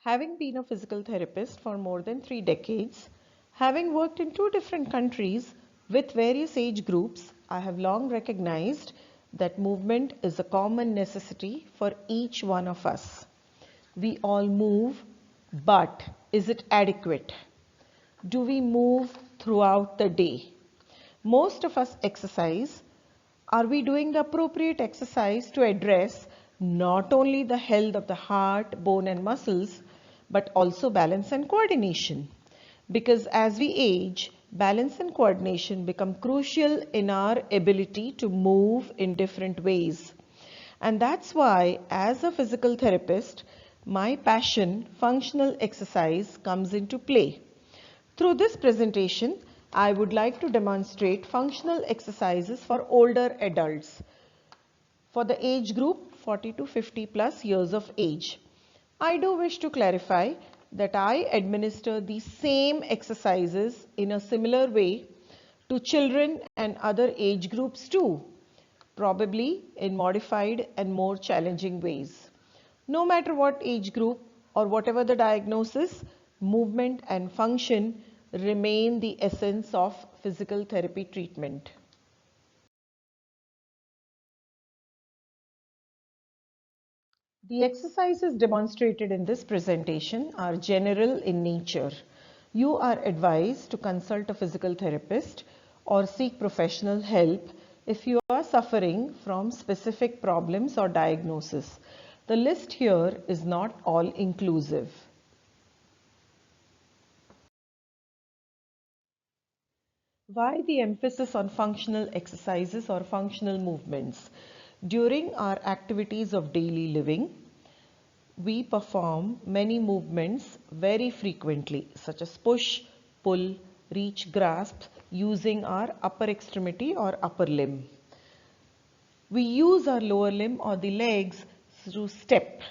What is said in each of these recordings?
Having been a physical therapist for more than 3 decades, having worked in 2 different countries with various age groups, I have long recognized that movement is a common necessity for each one of us. We all move, but is it adequate? Do we move throughout the day? Most of us exercise. Are we doing the appropriate exercise to address not only the health of the heart, bone, and muscles, but also balance and coordination? Because as we age, balance and coordination become crucial in our ability to move in different ways. And that's why, as a physical therapist, my passion, functional exercise, comes into play. Through this presentation, I would like to demonstrate functional exercises for older adults for the age group 40 to 50 plus years of age. I do wish to clarify that I administer the same exercises in a similar way to children and other age groups too, probably in modified and more challenging ways. No matter what age group or whatever the diagnosis, movement and function remain the essence of physical therapy treatment. The exercises demonstrated in this presentation are general in nature. You are advised to consult a physical therapist or seek professional help if you are suffering from specific problems or diagnosis. The list here is not all inclusive. Why the emphasis on functional exercises or functional movements? During our activities of daily living, we perform many movements very frequently, such as push, pull, reach, grasp, using our upper extremity or upper limb. We use our lower limb or the legs to step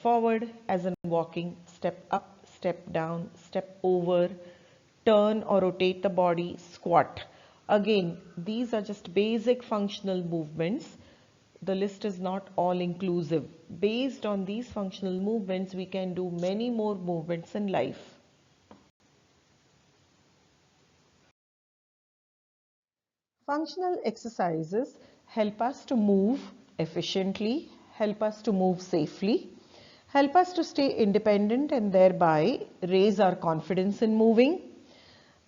forward as in walking, step up, step down, step over, turn or rotate the body, squat. Again, these are just basic functional movements. The list is not all inclusive. Based on these functional movements, we can do many more movements in life. Functional exercises help us to move efficiently, help us to move safely, help us to stay independent and thereby raise our confidence in moving.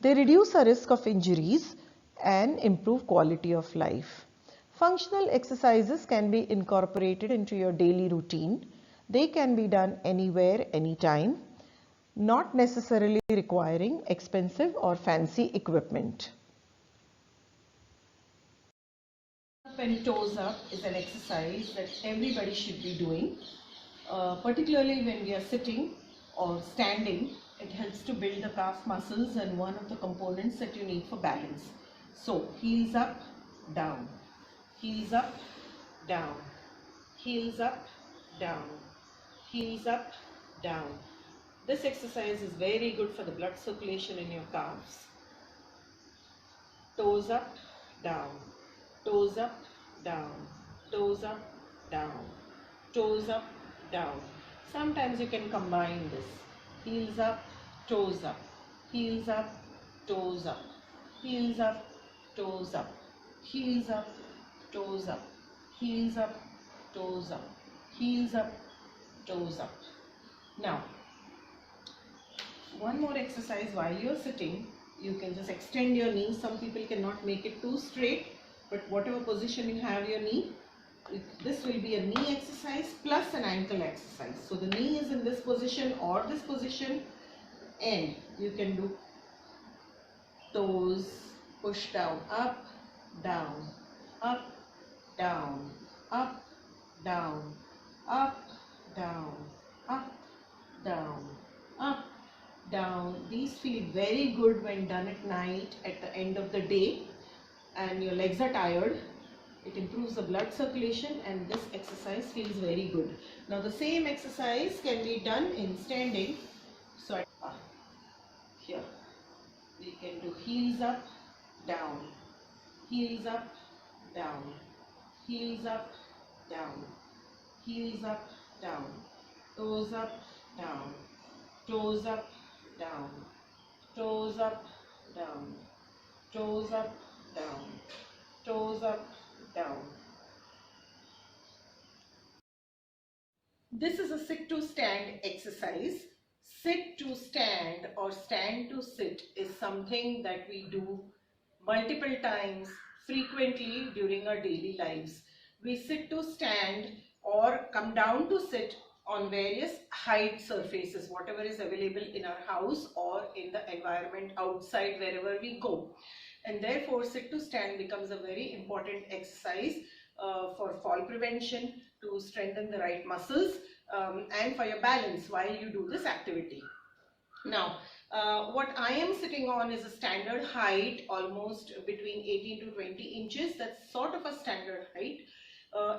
They reduce our risk of injuries and improve quality of life. Functional exercises can be incorporated into your daily routine. They can be done anywhere, anytime, not necessarily requiring expensive or fancy equipment. Up and toes up is an exercise that everybody should be doing, particularly when we are sitting or standing. It helps to build the calf muscles and one of the components that you need for balance. So heels up, down, heels up, down, heels up, down, heels up, down. This exercise is very good for the blood circulation in your calves. Toes up, down, toes up, down, toes up, down, toes up, down. Sometimes you can combine this. Heels up, toes up, heels up, toes up, heels up, toes up, heels up, toes up, heels up, toes up, heels up, toes up. Now, one more exercise while you're sitting. You can just extend your knees. Some people cannot make it too straight, but whatever position you have your knee, this will be a knee exercise plus an ankle exercise. So the knee is in this position or this position, and you can do toes, push down, up, down, up, down, up, down, up, down, up, down, up, down. These feel very good when done at night, at the end of the day, and your legs are tired. It improves the blood circulation and this exercise feels very good. Now the same exercise can be done in standing. So here we can do heels up, down, heels up, down, heels up, down, heels up, down, toes up, down, toes up, down, toes up, down, toes up, down, toes up, down. This is a sit to stand exercise. Sit to stand or stand to sit is something that we do multiple times, frequently during our daily lives. We sit to stand or come down to sit on various height surfaces, whatever is available in our house or in the environment outside wherever we go. And therefore, sit to stand becomes a very important exercise for fall prevention, to strengthen the right muscles, and for your balance while you do this activity. Now, what I am sitting on is a standard height, almost between 18 to 20 inches. That's sort of a standard height.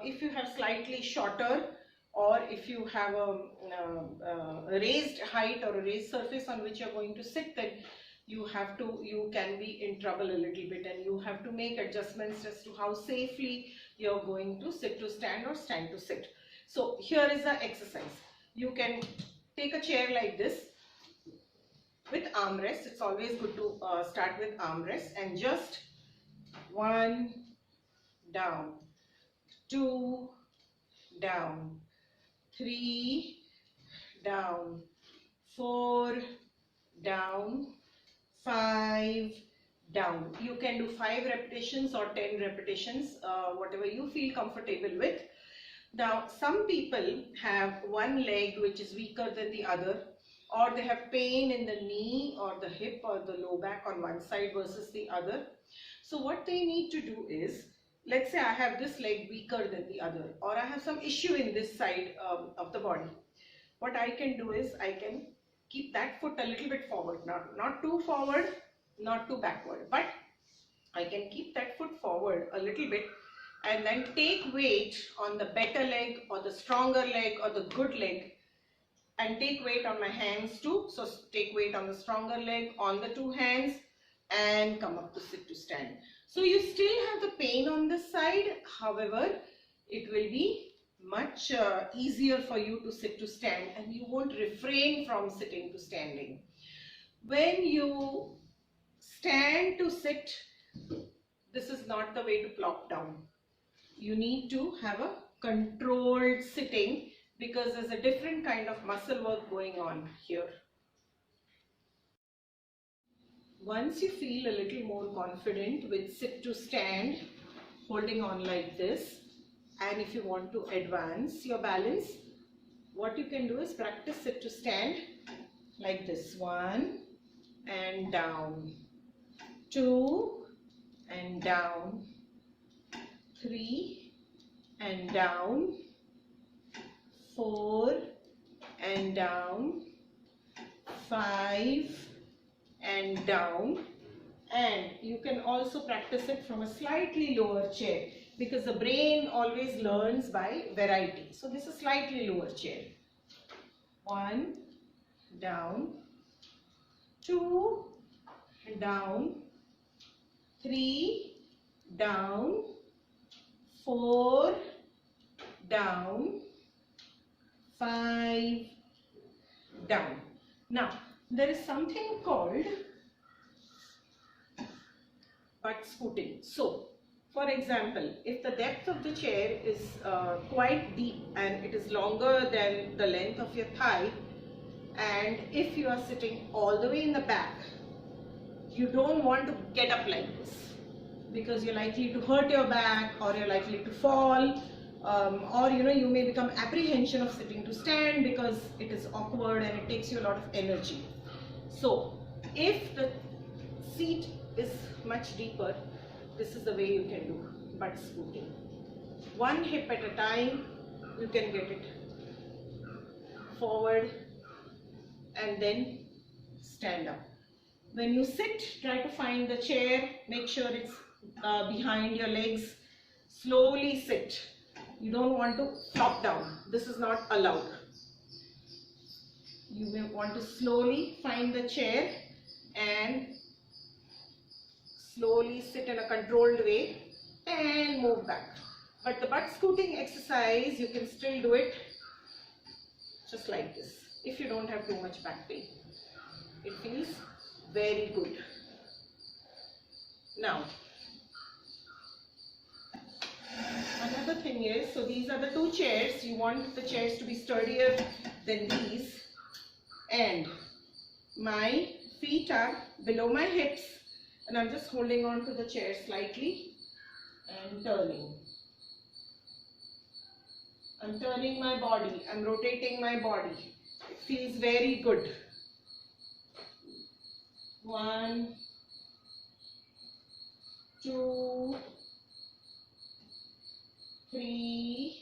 If you have slightly shorter, or if you have a raised height or a raised surface on which you're going to sit, then you can be in trouble a little bit, and you have to make adjustments as to how safely you're going to sit to stand or stand to sit. So here is the exercise. You can take a chair like this with armrest. It's always good to start with armrest, and just 1 down, 2 down, 3 down, 4 down, 5 down. You can do 5 repetitions or 10 repetitions, whatever you feel comfortable with. Now, some people have one leg which is weaker than the other, or they have pain in the knee or the hip or the low back on one side versus the other. So what they need to do is, let's say I have this leg weaker than the other, or I have some issue in this side of the body. What I can do is, I can keep that foot a little bit forward, not too forward, not too backward, but I can keep that foot forward a little bit, and then take weight on the better leg or the stronger leg or the good leg, and take weight on my hands too. So take weight on the stronger leg on the 2 hands and come up to sit to stand. So you still have the pain on this side, however it will be much easier for you to sit to stand, and you won't refrain from sitting to standing. When you stand to sit, this is not the way to plop down. You need to have a controlled sitting, because there's a different kind of muscle work going on here. Once you feel a little more confident with sit to stand, holding on like this, and if you want to advance your balance, what you can do is practice sit to stand like this. 1 and down, 2 and down, 3 and down, 4 and down, 5 and down. And you can also practice it from a slightly lower chair, because the brain always learns by variety. So this is slightly lower chair. 1 down, 2 down, 3 down, 4 down, 5 down. Now, there is something called butt scooting. So, for example, if the depth of the chair is quite deep and it is longer than the length of your thigh, and if you are sitting all the way in the back, you don't want to get up like this, because you're likely to hurt your back, or you're likely to fall, or you may become apprehension of sitting to stand because it is awkward and it takes you a lot of energy. So if the seat is much deeper, this is the way you can do butt scooting. 1 hip at a time, you can get it forward and then stand up. When you sit, try to find the chair, make sure it's behind your legs. Slowly sit. You don't want to flop down. This is not allowed. You may want to slowly find the chair and slowly sit in a controlled way and move back. But the butt scooting exercise, you can still do it just like this. if you don't have too much back pain. It feels very good. Now, another thing is, so these are the two chairs. You want the chairs to be sturdier than these, and my feet are below my hips, and I'm just holding on to the chair slightly and turning. I'm turning my body, I'm rotating my body. It feels very good. 1, 2, 3,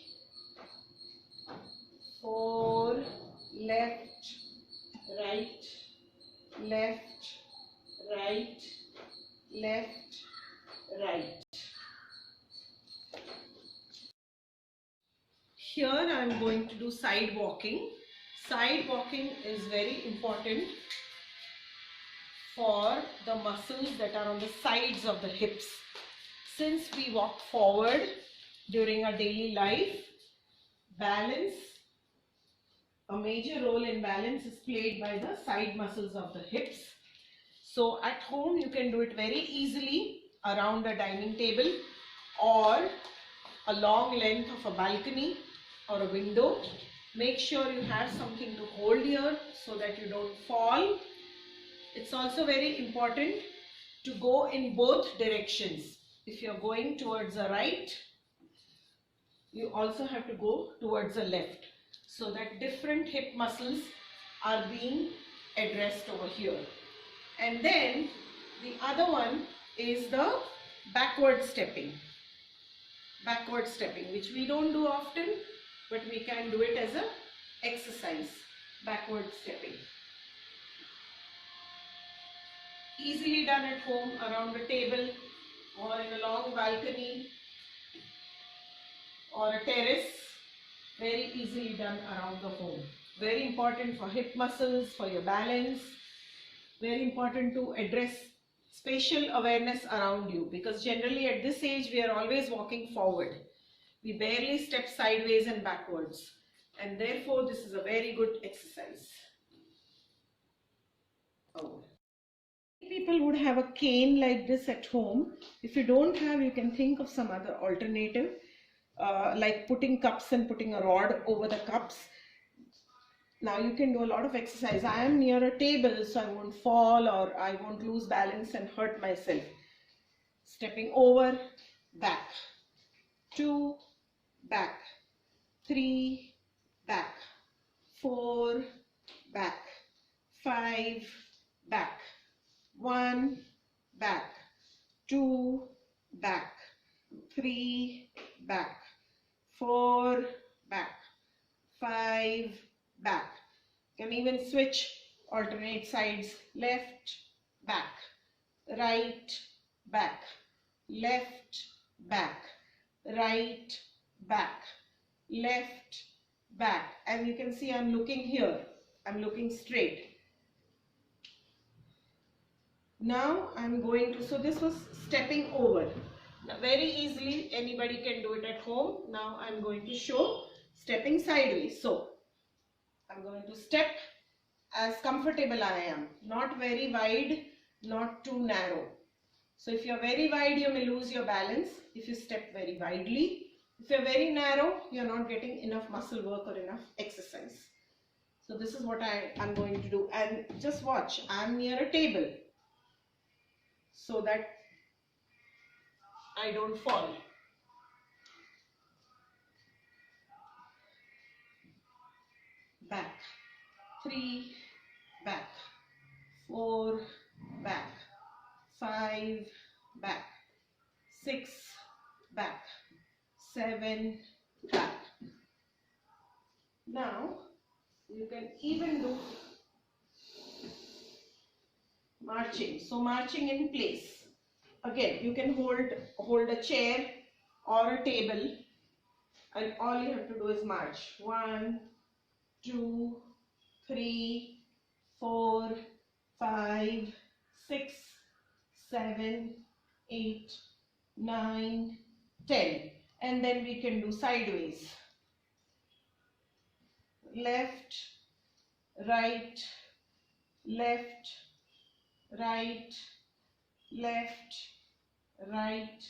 4, left, right, left, right, left, right. Here I am going to do side walking. Side walking is very important for the muscles that are on the sides of the hips. Since we walk forward during our daily life, balance, a major role in balance is played by the side muscles of the hips. So at home you can do it very easily around a dining table or a long length of a balcony or a window. Make sure you have something to hold here so that you don't fall. It's also very important to go in both directions. If you're going towards the right, you also have to go towards the left, so that different hip muscles are being addressed over here. And then the other one is the backward stepping. Backward stepping, which we don't do often, but we can do it as an exercise. Backward stepping. Easily done at home, around a table or in a long balcony or a terrace. Very easily done around the home. Very important for hip muscles, for your balance. Very important to address spatial awareness around you, because generally at this age we are always walking forward. We barely step sideways and backwards, and therefore this is a very good exercise. Oh. People would have a cane like this at home. If you don't have, you can think of some other alternative, like putting cups and putting a rod over the cups. Now you can do a lot of exercise. I am near a table, so I won't fall or I won't lose balance and hurt myself. Stepping over, back, 2, back, 3, back, 4, back, 5, back, 1, back, 2, back, 3, back, 4, back, 5, back. You can even switch, alternate sides, left, back, right, back, left, back, right, back, left, back. And you can see I'm looking here, I'm looking straight. Now I'm going to, so this was stepping over. Now very easily anybody can do it at home. Now I'm going to show stepping sideways. So I'm going to step as comfortable I am, not very wide, not too narrow. So if you're very wide, you may lose your balance if you step very widely. If you're very narrow, you're not getting enough muscle work or enough exercise. So this is what I'm going to do. And just watch, I'm near a table so that I don't fall. Back, 3, back, 4, back, 5, back, 6, back, 7, back. Now you can even do marching. So marching in place. Again, you can hold a chair or a table, and all you have to do is march. 1, 2, 3, 4, 5, 6, 7, 8, 9, 10. And then we can do sideways. Left, right, left, right, left, right,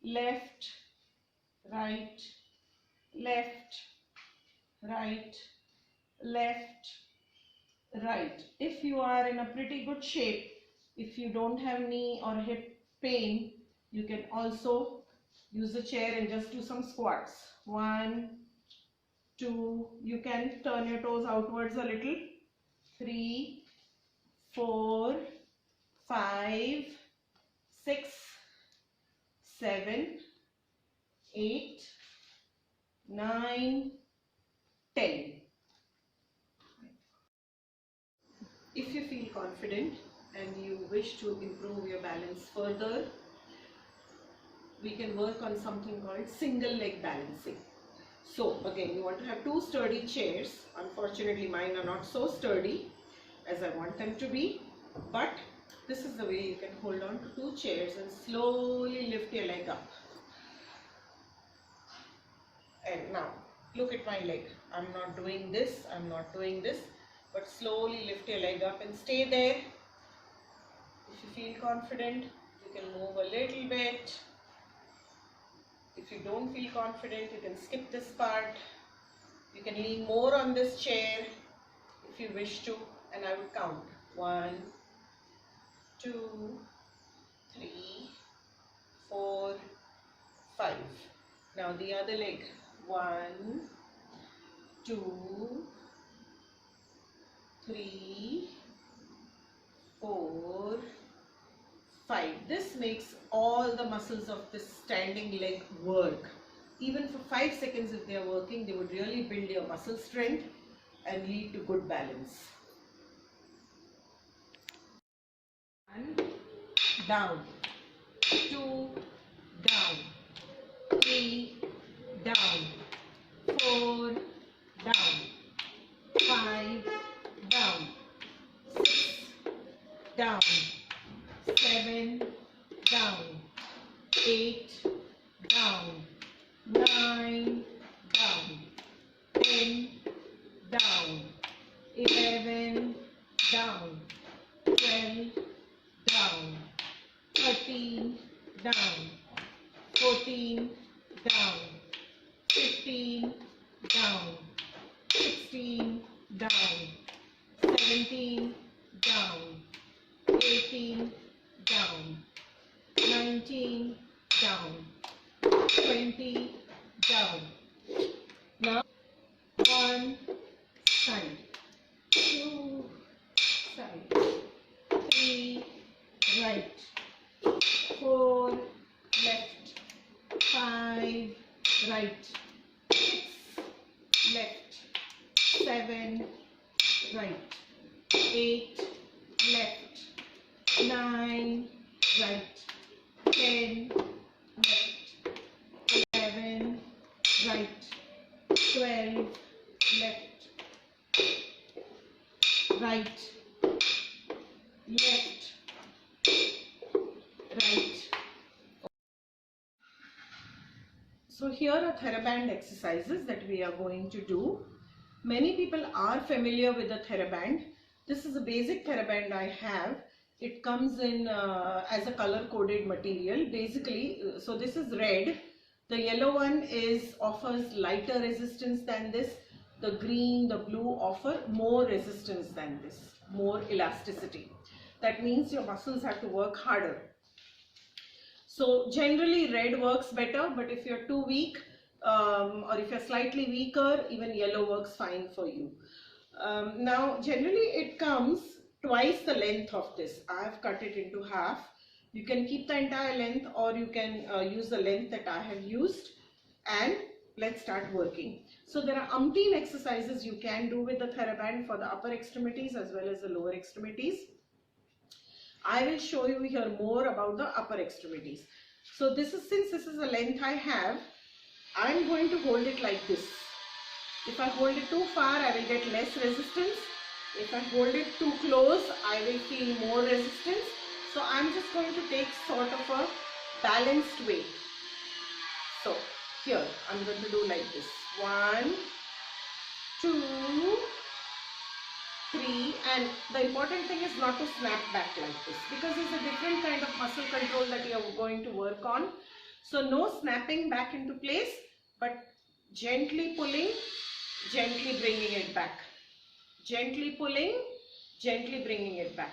left, right, left, right, left, right. If you are in a pretty good shape, if you don't have knee or hip pain, you can also use the chair and just do some squats. 1, 2, you can turn your toes outwards a little. 3, 4, 5, 6, 7, 8, 9, 10. If you feel confident and you wish to improve your balance further, we can work on something called single leg balancing. So again, you want to have 2 sturdy chairs. Unfortunately, mine are not so sturdy as I want them to be, but this is the way you can hold on to 2 chairs and slowly lift your leg up. And now look at my leg. I'm not doing this, but slowly lift your leg up and stay there. If you feel confident, you can move a little bit. If you don't feel confident, you can skip this part. You can lean more on this chair if you wish to, and I will count. 1, 2, 3, 4, 5. Now the other leg. 1, 2, 3, 4, 5. This makes all the muscles of this standing leg work. Even for 5 seconds if they are working, they would really build your muscle strength and lead to good balance. 1, down, 2, down, 3, down, 4, down, 5, down, 6, down, 7, down, 8, down, 9, down, 10, down, 11, down, 12, down, 13, down, 14, down, 15, down, 16, down, 17, down, 18, down, 19, down, 20, down. Now 1 side, 2 side, 3 right, 4 left, 5 right, 6 left, 7 right, 8 left, 9 right, 10 left, 11 right, 12 left, right, left, right. So here are Theraband exercises that we are going to do. Many people are familiar with the Theraband. This is a basic Theraband I have. It comes in as a color coded material. Basically, so this is red. The yellow one offers lighter resistance than this. The green, the blue offer more resistance than this, more elasticity. That means your muscles have to work harder. So generally red works better, but if you're too weak or if you're slightly weaker, even yellow works fine for you. Now generally it comes twice the length of this. I have cut it into half. You can keep the entire length or you can use the length that I have used, and let's start working. So there are umpteen exercises you can do with the Theraband for the upper extremities as well as the lower extremities. I will show you here more about the upper extremities. So since this is the length I have, I am going to hold it like this. If I hold it too far, I will get less resistance. If I hold it too close, I will feel more resistance. So I am just going to take sort of a balanced way. So here I am going to do like this. 1, 2, 3, and the important thing is not to snap back like this, because it's a different kind of muscle control that you are going to work on. So no snapping back into place, but gently pulling, gently bringing it back. Gently pulling, gently bringing it back.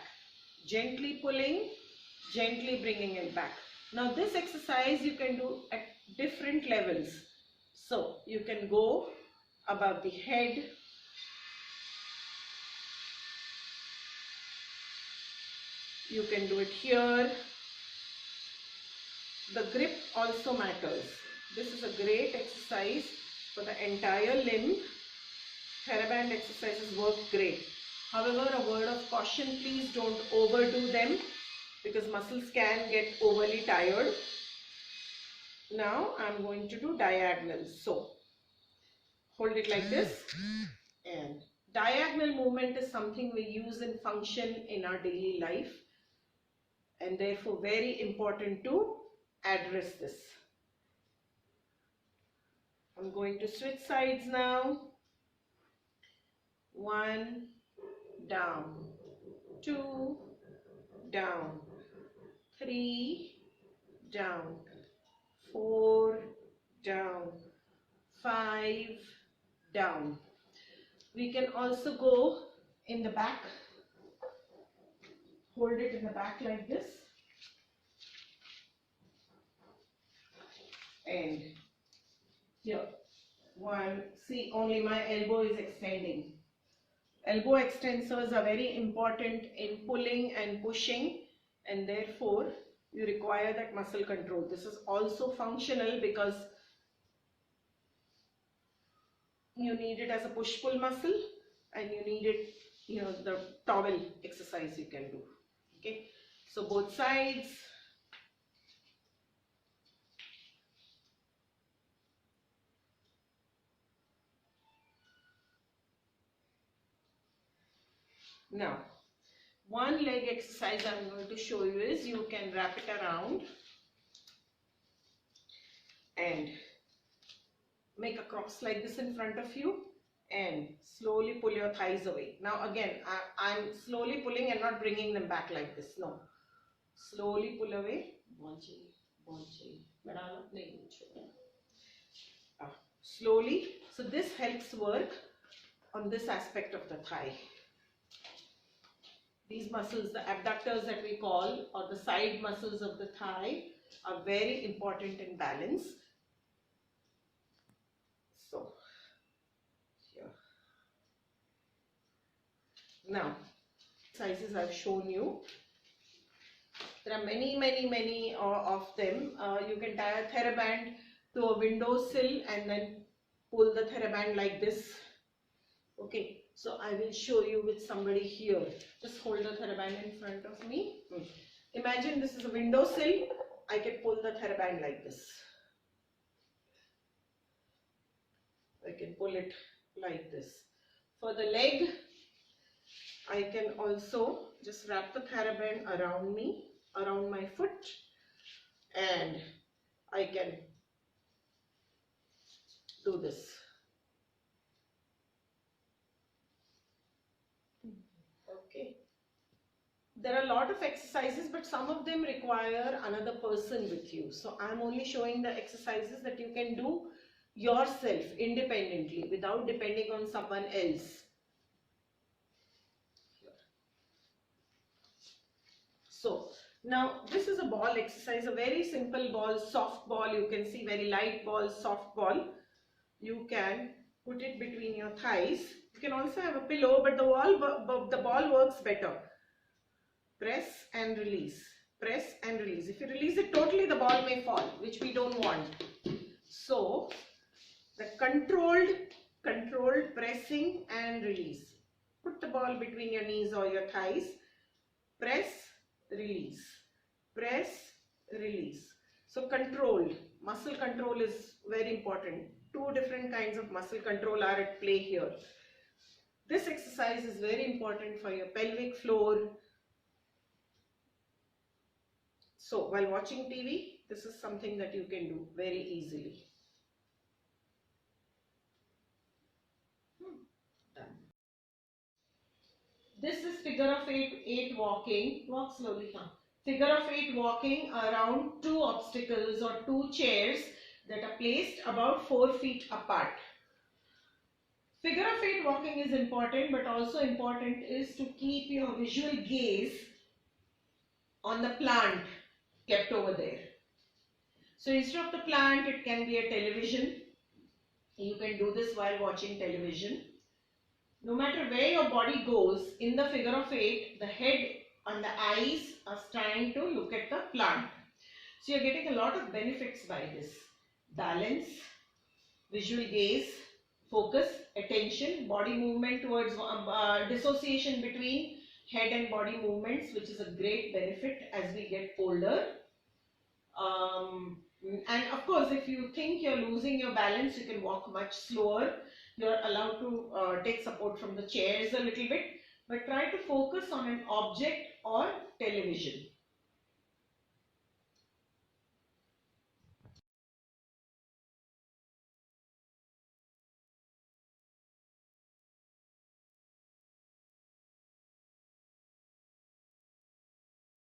Gently pulling, gently bringing it back. Now this exercise you can do at different levels. So you can go above the head, you can do it here. The grip also matters. This is a great exercise for the entire limb. Theraband exercises work great. However, a word of caution, please don't overdo them because muscles can get overly tired. Now I'm going to do diagonals. So hold it like this, and diagonal movement is something we use in function in our daily life, and therefore very important to address this. I'm going to switch sides now. 1, down, 2, down, 3, down, 4, down, 5, down. We can also go in the back, hold it in the back like this, and here, 1, see, only my elbow is extending. Elbow extensors are very important in pulling and pushing, and therefore you require that muscle control. This is also functional because you need it as a push-pull muscle, and you need it, the towel exercise you can do. Okay, so both sides. Now, one leg exercise I'm going to show you is you can wrap it around and make a cross like this in front of you and slowly pull your thighs away. Now again, I'm slowly pulling and not bringing them back like this. No. Slowly pull away. Slowly. So this helps work on this aspect of the thigh. These muscles, the abductors that we call, or the side muscles of the thigh, are very important in balance. So, here. Now, exercises I've shown you. There are many of them. You can tie a Theraband to a windowsill and then pull the Theraband like this. Okay, so I will show you with somebody here. Just hold the Theraband in front of me. Imagine this is a windowsill. I can pull the Theraband like this. I can pull it like this. For the leg, I can also just wrap the Theraband around me, around my foot, and I can do this. Okay. There are a lot of exercises, but some of them require another person with you. So I'm only showing the exercises that you can do yourself independently without depending on someone else. So now this is a ball exercise, a very simple ball, soft ball. You can see very light ball, soft ball. You can put it between your thighs. You can also have a pillow, but the ball works better. Press and release. Press and release. If you release it totally, the ball may fall, which we don't want. So the controlled pressing and release. Put the ball between your knees or your thighs. Press, release. Press, release. So controlled. Muscle control is very important. Two different kinds of muscle control are at play here. This exercise is very important for your pelvic floor. So while watching TV, this is something that you can do very easily. Done. This is figure of eight walking. Walk slowly, huh? Figure of eight walking around two obstacles or two chairs that are placed about 4 feet apart. Figure of eight walking is important, but also important is to keep your visual gaze on the plant kept over there. So instead of the plant, it can be a television. You can do this while watching television. No matter where your body goes, in the figure of eight, the head and the eyes are trying to look at the plant. So you're getting a lot of benefits by this. Balance, visual gaze, focus, attention, body movement towards dissociation between head and body movements, which is a great benefit as we get older. And of course, if you think you're losing your balance, you can walk much slower. You're allowed to take support from the chairs a little bit, but try to focus on an object or television.